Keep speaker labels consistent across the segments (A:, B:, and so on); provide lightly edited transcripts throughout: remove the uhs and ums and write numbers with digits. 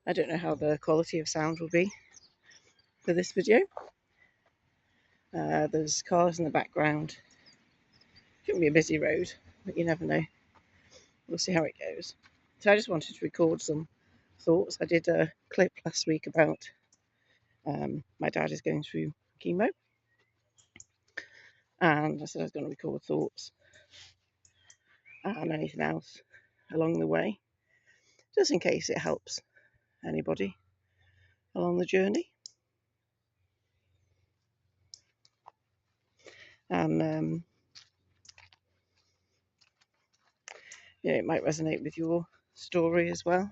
A: I don't know how the quality of sound will be for this video. There's cars in the background. Shouldn't be a busy road, but you never know. We'll see how it goes. So I just wanted to record some thoughts. I did a clip last week about my dad is going through chemo, and I said I was going to record thoughts and anything else along the way, just in case it helps anybody along the journey. And it might resonate with your story as well.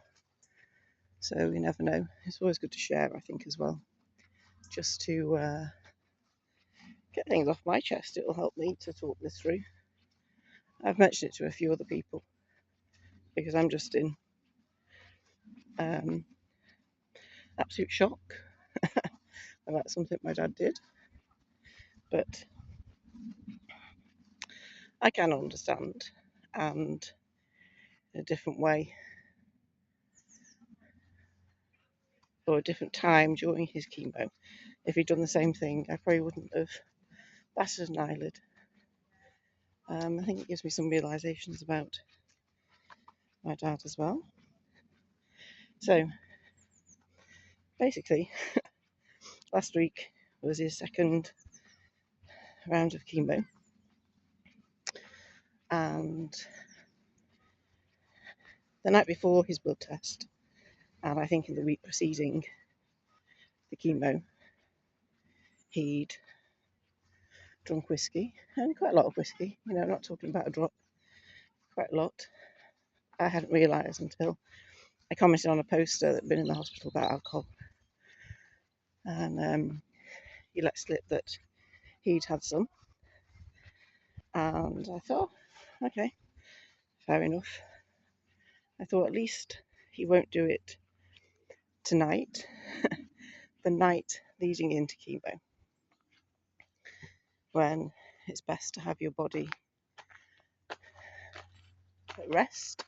A: So you never know. It's always good to share, I think, as well, just to get things off my chest. It will help me to talk this through. I've mentioned it to a few other people because I'm just in absolute shock about something my dad did. But I can understand, and in a different way or a different time during his chemo. If he'd done the same thing, I probably wouldn't have batted an eyelid. I think it gives me some realisations about my dad as well. So basically, last week was his second round of chemo, and the night before his blood test, and I think in the week preceding the chemo, he'd drunk whiskey, and quite a lot of whiskey. I'm not talking about a drop, quite a lot. I hadn't realised until I commented on a poster that had been in the hospital about alcohol, and he let slip that he'd had some, and I thought, okay, fair enough. I thought at least he won't do it tonight, the night leading into chemo, when it's best to have your body at rest,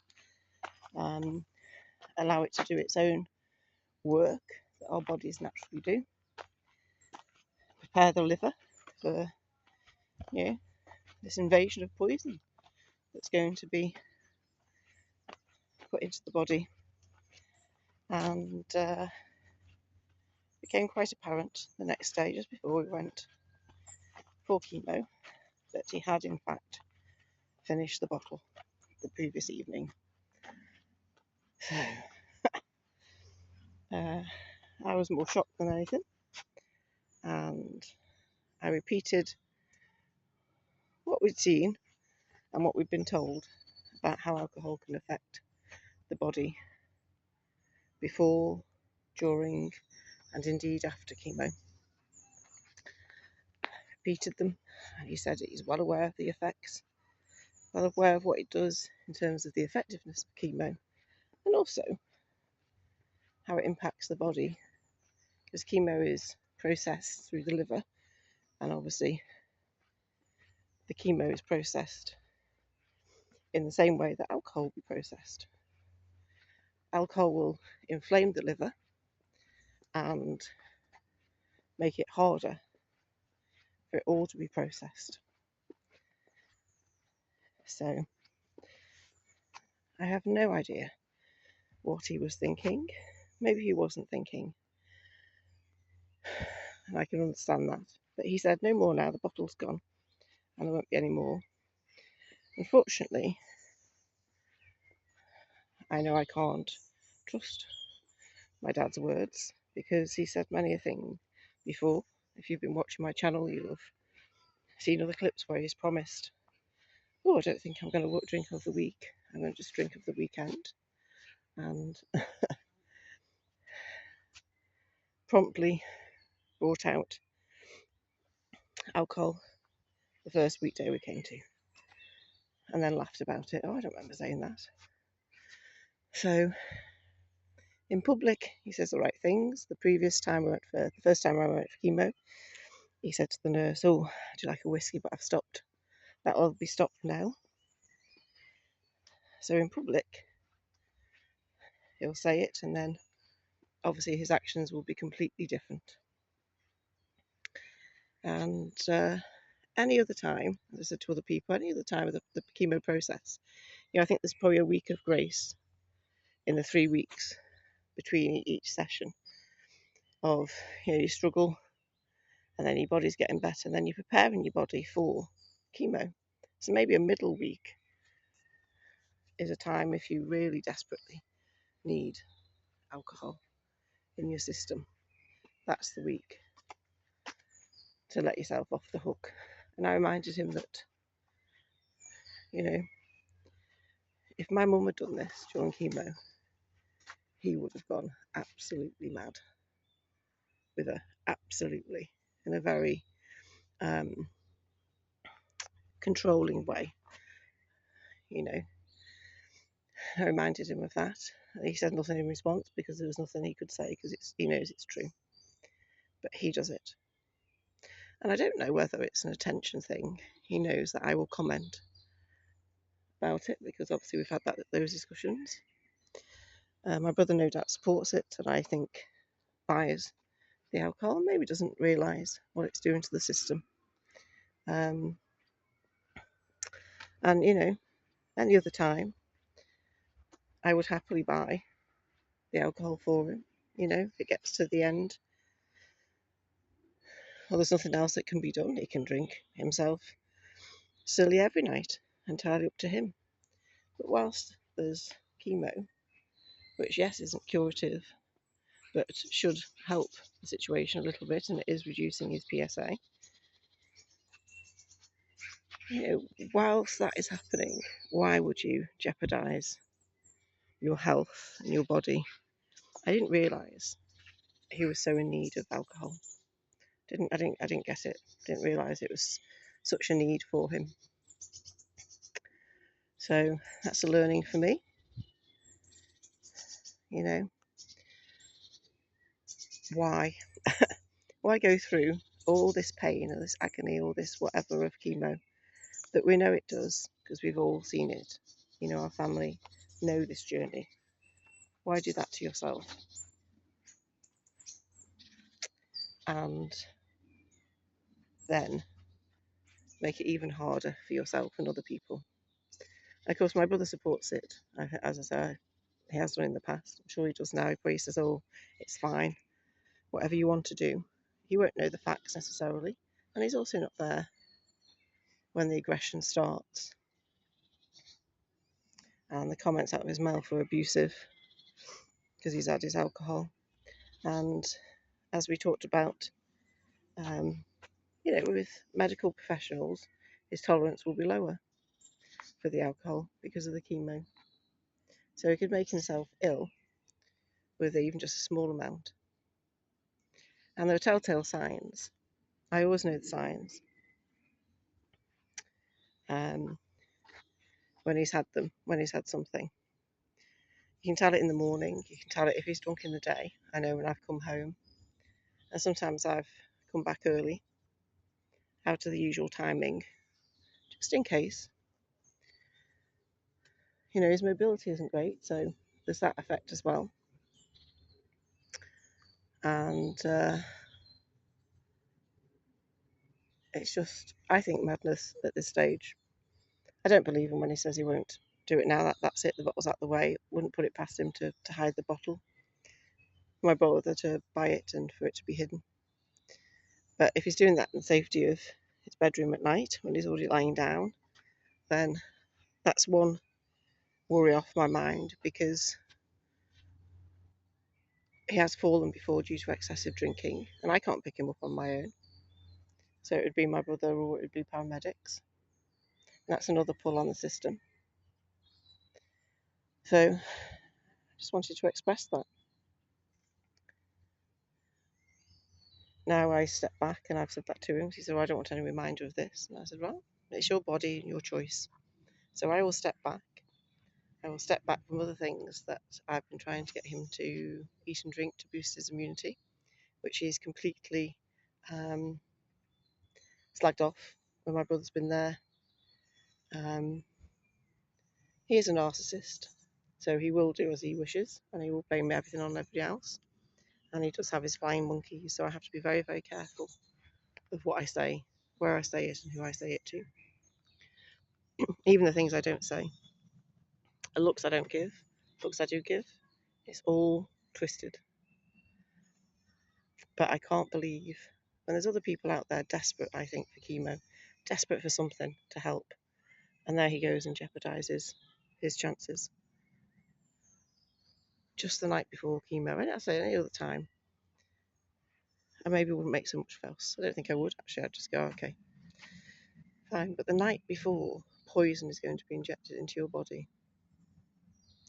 A: allow it to do its own work that our bodies naturally do, prepare the liver for this invasion of poison that's going to be put into the body. And became quite apparent the next day, just before we went for chemo, that he had in fact finished the bottle the previous evening. So I was more shocked than anything, and I repeated what we'd seen and what we'd been told about how alcohol can affect the body before, during, and indeed after chemo. Repeated them, and he said he's well aware of the effects, well aware of what it does in terms of the effectiveness of chemo, and also how it impacts the body, because chemo is processed through the liver, and obviously the chemo is processed in the same way that alcohol will be processed. Alcohol will inflame the liver and make it harder for it all to be processed. So I have no idea what he was thinking. Maybe he wasn't thinking, and I can understand that. But he said, no more now, the bottle's gone, and there won't be any more. Unfortunately, I know I can't trust my dad's words, because he said many a thing before. If you've been watching my channel, you'll have seen other clips where he's promised, I don't think I'm going to drink of the week, I'm going to just drink of the weekend, and promptly brought out alcohol the first weekday we came to, and then laughed about it. I don't remember saying that. So in public, he says the right things. The first time I went for chemo, he said to the nurse, do you like a whiskey? But I've stopped. That will be stopped now. So in public, he'll say it, and then obviously his actions will be completely different. And any other time, as I said to other people, any other time of the chemo process, I think there's probably a week of grace in the 3 weeks between each session of, you struggle, and then your body's getting better, and then you're preparing your body for chemo. So maybe a middle week is a time if you really desperately need alcohol in your system. That's the week to let yourself off the hook. And I reminded him that, if my mum had done this during chemo, he would have gone absolutely mad with her, absolutely, in a very controlling way. I reminded him of that. He said nothing in response because there was nothing he could say because he knows it's true. But he does it. And I don't know whether it's an attention thing. He knows that I will comment about it because obviously we've had those discussions. My brother no doubt supports it, and I think buys the alcohol, maybe doesn't realise what it's doing to the system. And any other time, I would happily buy the alcohol for him. If it gets to the end, well, there's nothing else that can be done. He can drink himself silly every night, entirely up to him. But whilst there's chemo, which yes isn't curative, but should help the situation a little bit, and it is reducing his PSA. Whilst that is happening, why would you jeopardise your health and your body? I didn't realise he was so in need of alcohol. I didn't get it. Didn't realise it was such a need for him. So that's a learning for me. Why go through all this pain or this agony or this whatever of chemo that we know it does because we've all seen it. Our family know this journey. Why do that to yourself? And then make it even harder for yourself and other people. And of course, my brother supports it. As I said, he has done in the past. I'm sure he does now. He probably says, "Oh, it's fine. Whatever you want to do." He won't know the facts necessarily, and he's also not there when the aggression starts. And the comments out of his mouth were abusive because he's had his alcohol. And as we talked about, with medical professionals, his tolerance will be lower for the alcohol because of the chemo. So he could make himself ill with even just a small amount. And there are telltale signs. I always know the signs when he's had something. You can tell it in the morning. You can tell it if he's drunk in the day. I know when I've come home. And sometimes I've come back early, out of the usual timing, just in case. His mobility isn't great, so there's that effect as well. And it's just, I think, madness at this stage. I don't believe him when he says he won't do it now. That's it. The bottle's out the way. Wouldn't put it past him to hide the bottle. My brother to buy it and for it to be hidden. But if he's doing that in the safety of his bedroom at night when he's already lying down, then that's one worry off my mind because he has fallen before due to excessive drinking, and I can't pick him up on my own. So it would be my brother or it would be paramedics. And that's another pull on the system. So I just wanted to express that. Now I step back, and I've said that to him. He said, "Well, I don't want any reminder of this." And I said, "Well, it's your body and your choice." So I will step back. I will step back from other things that I've been trying to get him to eat and drink to boost his immunity, which he's completely slagged off when my brother's been there. He is a narcissist, so he will do as he wishes, and he will blame everything on everybody else. and he does have his flying monkeys, so I have to be very, very careful of what I say, where I say it, and who I say it to. Even the things I don't say, the looks I don't give, looks I do give, it's all twisted. But I can't believe when there's other people out there desperate, I think, for chemo, desperate for something to help, and there he goes and jeopardises his chances just the night before chemo. And I say any other time, I maybe wouldn't make so much fuss. I don't think I would, actually. I'd just go, okay, fine. But the night before, poison is going to be injected into your body.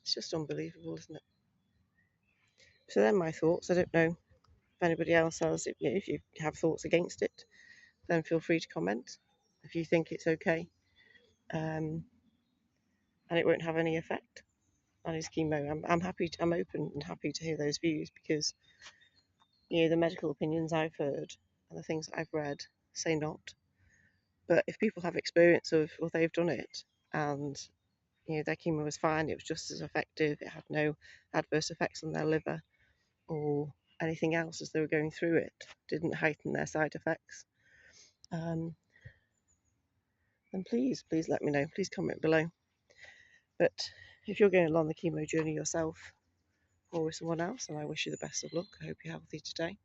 A: It's just unbelievable, isn't it? So then my thoughts. I don't know if anybody else has. If you have thoughts against it, then feel free to comment. If you think it's okay, and it won't have any effect on his chemo, I'm happy. I'm open and happy to hear those views, because the medical opinions I've heard and the things that I've read say not. But if people have experience of, well, they've done it and their chemo was fine, it was just as effective, it had no adverse effects on their liver or anything else as they were going through it, didn't heighten their side effects, then please let me know. Please comment below. But if you're going along the chemo journey yourself or with someone else, then I wish you the best of luck. I hope you're healthy today,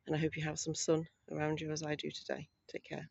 A: and I hope you have some sun around you as I do today. Take care.